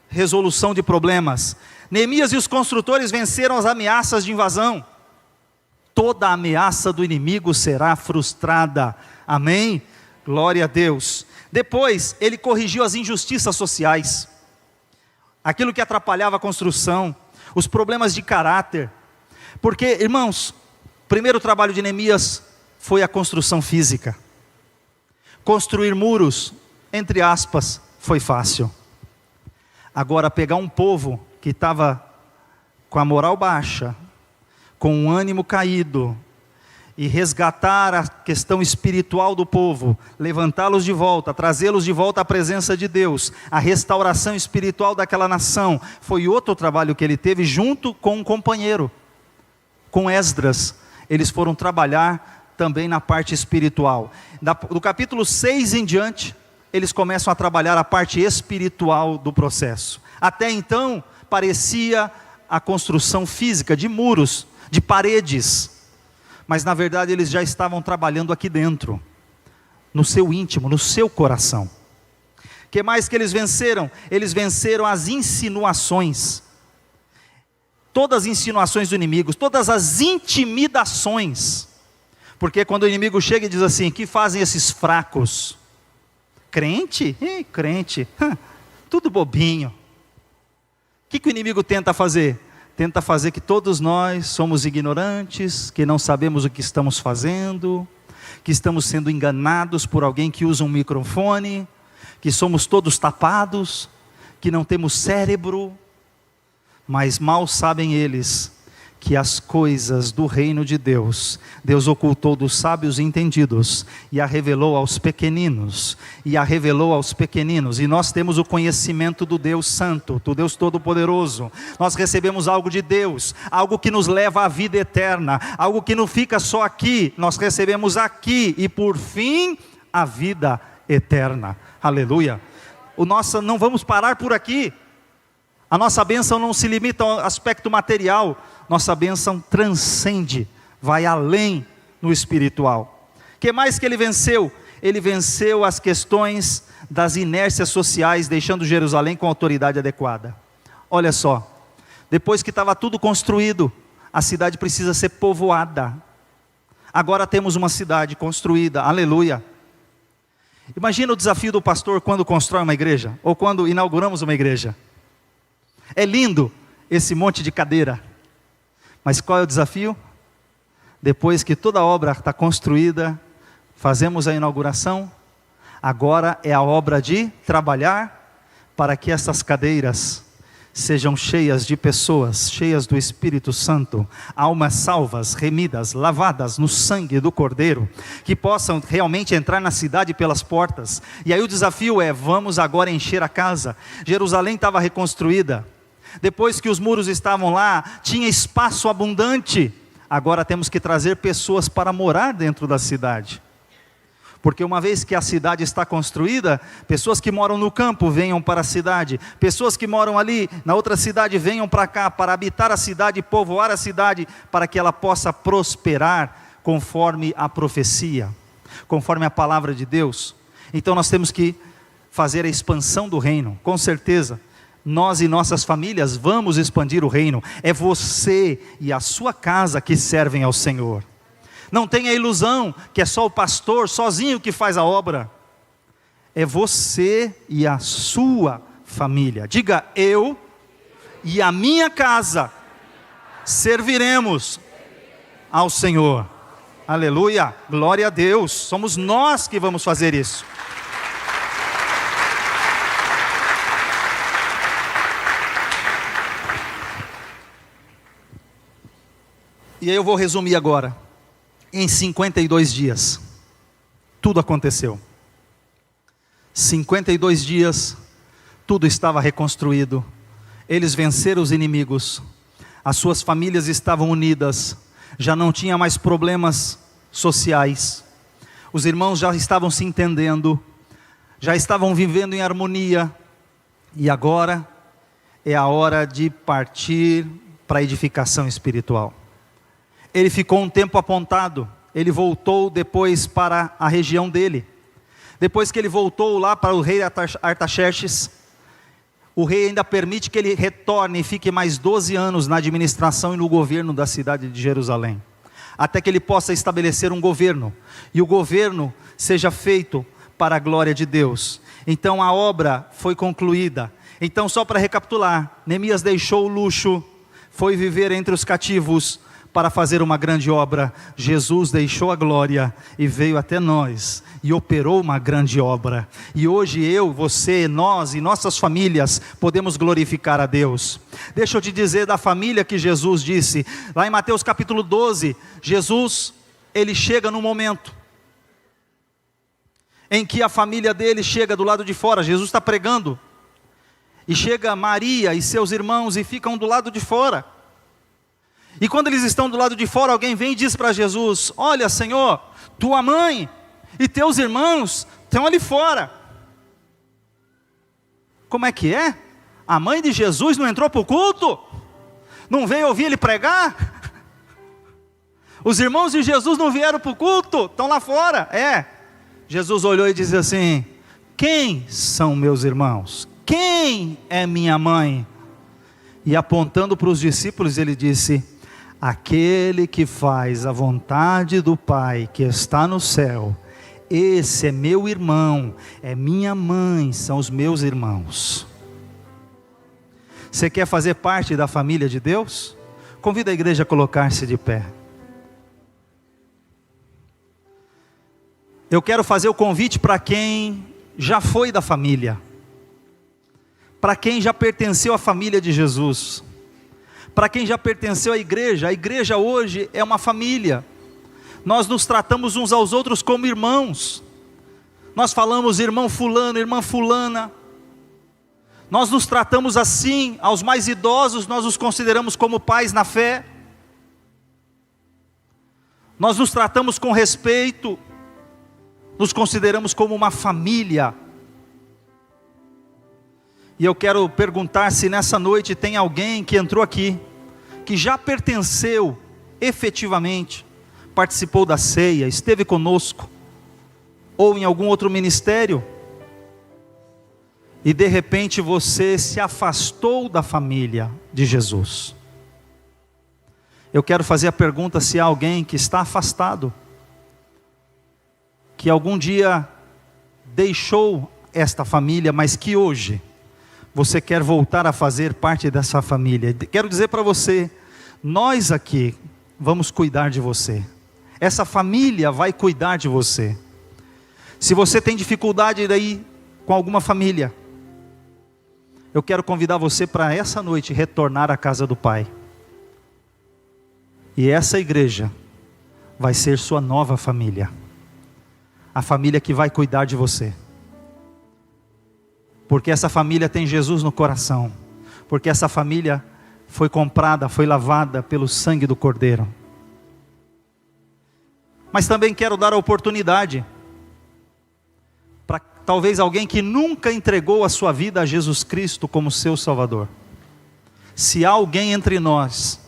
A: resolução de problemas. Neemias e os construtores venceram as ameaças de invasão. Toda ameaça do inimigo será frustrada. Amém? Glória a Deus. Depois, ele corrigiu as injustiças sociais, aquilo que atrapalhava a construção, os problemas de caráter, porque, irmãos, o primeiro trabalho de Neemias foi a construção física. Construir muros, entre aspas, foi fácil. Agora, pegar um povo que estava com a moral baixa, com o ânimo caído, e resgatar a questão espiritual do povo, levantá-los de volta, trazê-los de volta à presença de Deus, a restauração espiritual daquela nação, foi outro trabalho que ele teve junto com um companheiro, com Esdras. Eles foram trabalhar também na parte espiritual. Do capítulo 6 em diante, eles começam a trabalhar a parte espiritual do processo. Até então, parecia a construção física de muros, de paredes, mas na verdade eles já estavam trabalhando aqui dentro, no seu íntimo, no seu coração. O que mais que eles venceram? Eles venceram as insinuações, todas as insinuações do inimigo, todas as intimidações, Porque quando o inimigo chega e diz assim: que fazem esses fracos? Crente? Crente, tudo bobinho. O que o inimigo tenta fazer? Tenta fazer que todos nós somos ignorantes, que não sabemos o que estamos fazendo, que estamos sendo enganados por alguém que usa um microfone, que somos todos tapados, que não temos cérebro. Mas mal sabem eles que as coisas do reino de Deus, Deus ocultou dos sábios e entendidos, e a revelou aos pequeninos, e nós temos o conhecimento do Deus Santo, do Deus Todo-Poderoso. Nós recebemos algo de Deus, algo que nos leva à vida eterna, algo que não fica só aqui, nós recebemos aqui, e por fim, a vida eterna. Aleluia. Não vamos parar por aqui. A nossa bênção não se limita ao aspecto material, nossa bênção transcende, vai além no espiritual. O que mais que ele venceu? Ele venceu as questões das inércias sociais, deixando Jerusalém com a autoridade adequada. Olha só, depois que estava tudo construído, a cidade precisa ser povoada. Agora temos uma cidade construída, aleluia. Imagina o desafio do pastor quando constrói uma igreja, ou quando inauguramos uma igreja. É lindo esse monte de cadeira, mas qual é o desafio? Depois que toda a obra está construída, fazemos a inauguração, agora é a obra de trabalhar para que essas cadeiras sejam cheias de pessoas, cheias do Espírito Santo, almas salvas, remidas, lavadas no sangue do Cordeiro, que possam realmente entrar na cidade pelas portas. E aí o desafio é: vamos agora encher a casa. Jerusalém estava reconstruída, depois que os muros estavam lá, tinha espaço abundante. Agora temos que trazer pessoas para morar dentro da cidade, porque uma vez que a cidade está construída, pessoas que moram no campo venham para a cidade, pessoas que moram ali na outra cidade venham para cá, para habitar a cidade, povoar a cidade, para que ela possa prosperar conforme a profecia, conforme a palavra de Deus. Então nós temos que fazer a expansão do reino, com certeza. Nós e nossas famílias vamos expandir o reino. É você e a sua casa que servem ao Senhor. Não tenha ilusão que é só o pastor sozinho que faz a obra. É você e a sua família. Diga: eu e a minha casa serviremos ao Senhor. Aleluia, glória a Deus. Somos nós que vamos fazer isso. E aí eu vou resumir agora. Em 52 dias, tudo aconteceu. 52 dias, tudo estava reconstruído. Eles venceram os inimigos. As suas famílias estavam unidas. Já não tinha mais problemas sociais. Os irmãos já estavam se entendendo. Já estavam vivendo em harmonia. E agora é a hora de partir para a edificação espiritual. Ele ficou um tempo apontado, ele voltou depois para a região dele. Depois que ele voltou lá para o rei Artaxerxes, o rei ainda permite que ele retorne e fique mais 12 anos na administração e no governo da cidade de Jerusalém, até que ele possa estabelecer um governo, e o governo seja feito para a glória de Deus. Então a obra foi concluída. Então, só para recapitular, Neemias deixou o luxo, foi viver entre os cativos, para fazer uma grande obra. Jesus deixou a glória e veio até nós e operou uma grande obra. E hoje eu, você, nós e nossas famílias podemos glorificar a Deus. Deixa eu te dizer da família que Jesus disse. Lá em Mateus capítulo 12, Jesus, ele chega num momento em que a família dele chega do lado de fora. Jesus está pregando e chega Maria e seus irmãos e ficam do lado de fora. E quando eles estão do lado de fora, alguém vem e diz para Jesus: olha, Senhor, tua mãe e teus irmãos estão ali fora. Como é que é? A mãe de Jesus não entrou para o culto? Não veio ouvir ele pregar? Os irmãos de Jesus não vieram para o culto? Estão lá fora. Jesus olhou e disse assim: quem são meus irmãos? Quem é minha mãe? E apontando para os discípulos, ele disse: Aquele que faz a vontade do Pai que está no céu, esse é meu irmão, é minha mãe, são os meus irmãos. Você quer fazer parte da família de Deus? Convida a igreja a colocar-se de pé. Eu quero fazer o convite para quem já foi da família, para quem já pertenceu à família de Jesus, para quem já pertenceu à igreja. A igreja hoje é uma família. Nós nos tratamos uns aos outros como irmãos. Nós falamos irmão fulano, irmã fulana. Nós nos tratamos assim. Aos mais idosos nós os consideramos como pais na fé. Nós nos tratamos com respeito. Nos consideramos como uma família. E eu quero perguntar se nessa noite tem alguém que entrou aqui, que já pertenceu efetivamente, participou da ceia, esteve conosco, ou em algum outro ministério, e de repente você se afastou da família de Jesus. Eu quero fazer a pergunta se há alguém que está afastado, que algum dia deixou esta família, mas que hoje você quer voltar a fazer parte dessa família. Quero dizer para você, nós aqui vamos cuidar de você. Essa família vai cuidar de você. Se você tem dificuldade daí com alguma família, eu quero convidar você para essa noite retornar à casa do Pai. E essa igreja vai ser sua nova família. A família que vai cuidar de você. Porque essa família tem Jesus no coração. Porque essa família foi comprada, foi lavada pelo sangue do Cordeiro. Mas também quero dar a oportunidade para talvez alguém que nunca entregou a sua vida a Jesus Cristo como seu Salvador. Se há alguém entre nós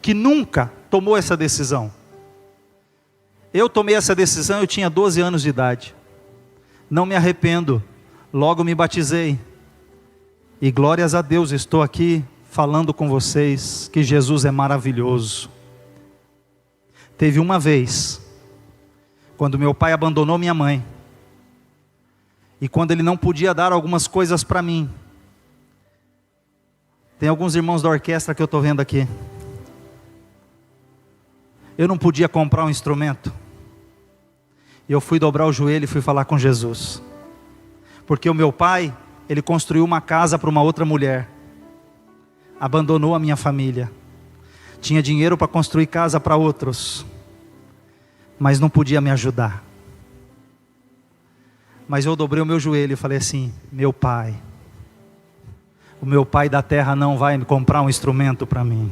A: que nunca tomou essa decisão. Eu tomei essa decisão, eu tinha 12 anos de idade. Não me arrependo. Logo me batizei, e glórias a Deus, estou aqui falando com vocês, que Jesus é maravilhoso. Teve uma vez, quando meu pai abandonou minha mãe, e quando ele não podia dar algumas coisas para mim, tem alguns irmãos da orquestra que eu estou vendo aqui, eu não podia comprar um instrumento, e eu fui dobrar o joelho e fui falar com Jesus. Porque o meu pai, ele construiu uma casa para uma outra mulher. Abandonou a minha família. Tinha dinheiro para construir casa para outros. Mas não podia me ajudar. Mas eu dobrei o meu joelho e falei assim, meu pai, o meu pai da terra não vai me comprar um instrumento para mim.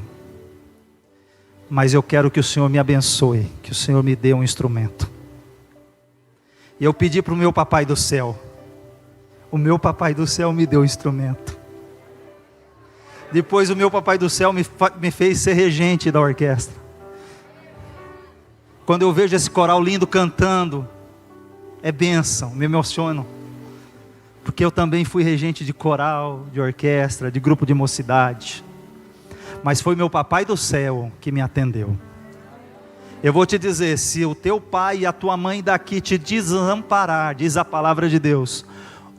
A: Mas eu quero que o Senhor me abençoe, que o Senhor me dê um instrumento. E eu pedi para o meu papai do céu. O meu papai do céu me deu o instrumento. Depois o meu papai do céu me fez ser regente da orquestra. Quando eu vejo esse coral lindo cantando, é bênção, me emociono. Porque eu também fui regente de coral, de orquestra, de grupo de mocidade. Mas foi meu papai do céu que me atendeu. Eu vou te dizer, se o teu pai e a tua mãe daqui te desamparar, diz a palavra de Deus,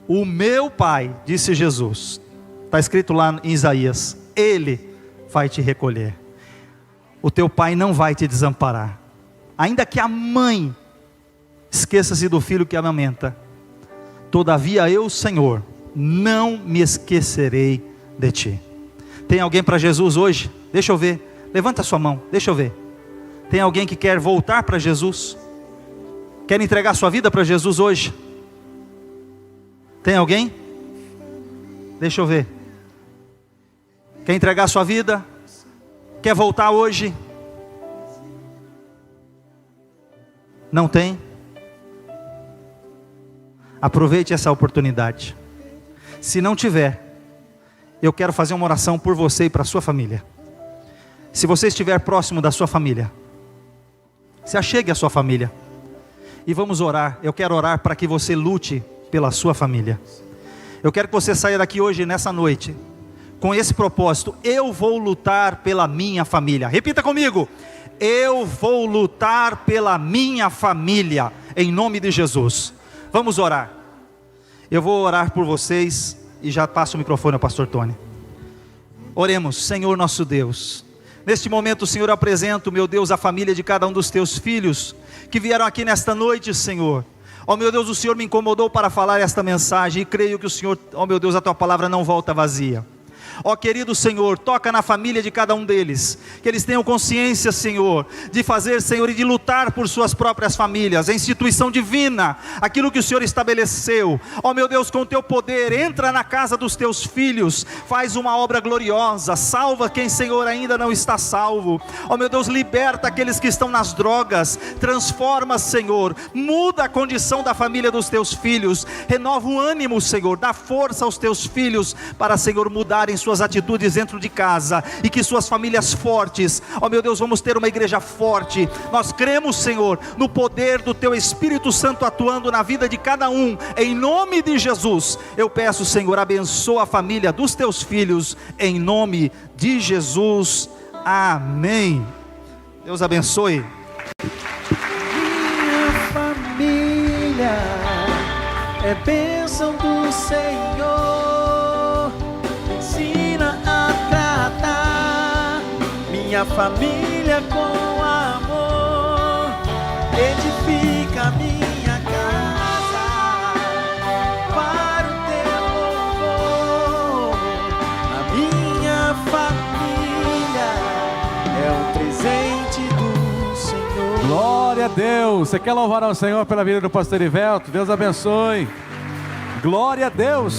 A: o meu pai, disse Jesus, está escrito lá em Isaías, ele vai te recolher. O teu pai não vai te desamparar. Ainda que a mãe esqueça-se do filho que amamenta, todavia eu, Senhor, não me esquecerei de ti. Tem alguém para Jesus hoje? Deixa eu ver, levanta a sua mão, deixa eu ver. Tem alguém que quer voltar para Jesus? Quer entregar sua vida para Jesus hoje? Tem alguém? Deixa eu ver. Quer entregar sua vida? Quer voltar hoje? Não tem? Aproveite essa oportunidade. Se não tiver, eu quero fazer uma oração por você e para a sua família. Se você estiver próximo da sua família, se achegue à sua família e vamos orar. Eu quero orar para que você lute pela sua família. Eu quero que você saia daqui hoje, nessa noite, com esse propósito: eu vou lutar pela minha família. Repita comigo: eu vou lutar pela minha família, em nome de Jesus. Vamos orar. Eu vou orar por vocês e já passo o microfone ao pastor Tony. Oremos. Senhor nosso Deus, neste momento, Senhor, eu apresento, meu Deus, a família de cada um dos teus filhos que vieram aqui nesta noite, Senhor. Ó meu Deus, o Senhor me incomodou para falar esta mensagem, e creio que o Senhor, ó meu Deus, a tua palavra não volta vazia. Ó querido Senhor, toca na família de cada um deles, que eles tenham consciência, Senhor, de fazer, Senhor, e de lutar por suas próprias famílias, a instituição divina, aquilo que o Senhor estabeleceu. Ó meu Deus, com o teu poder, entra na casa dos teus filhos, faz uma obra gloriosa, salva quem, Senhor, ainda não está salvo. Ó meu Deus, liberta aqueles que estão nas drogas, transforma, Senhor, muda a condição da família dos teus filhos, renova o ânimo, Senhor, dá força aos teus filhos para, Senhor, mudarem suas atitudes dentro de casa, e que suas famílias fortes, ó meu Deus, vamos ter uma igreja forte. Nós cremos, Senhor, no poder do teu Espírito Santo atuando na vida de cada um, em nome de Jesus. Eu peço, Senhor, abençoa a família dos teus filhos, em nome de Jesus, amém. Deus abençoe.
B: Minha família é bênção do Senhor. Minha família com amor, edifica minha casa para o teu louvor. A minha família é um presente do Senhor.
C: Glória a Deus. Você quer louvar ao Senhor pela vida do pastor Ivelto? Deus abençoe. Glória a Deus.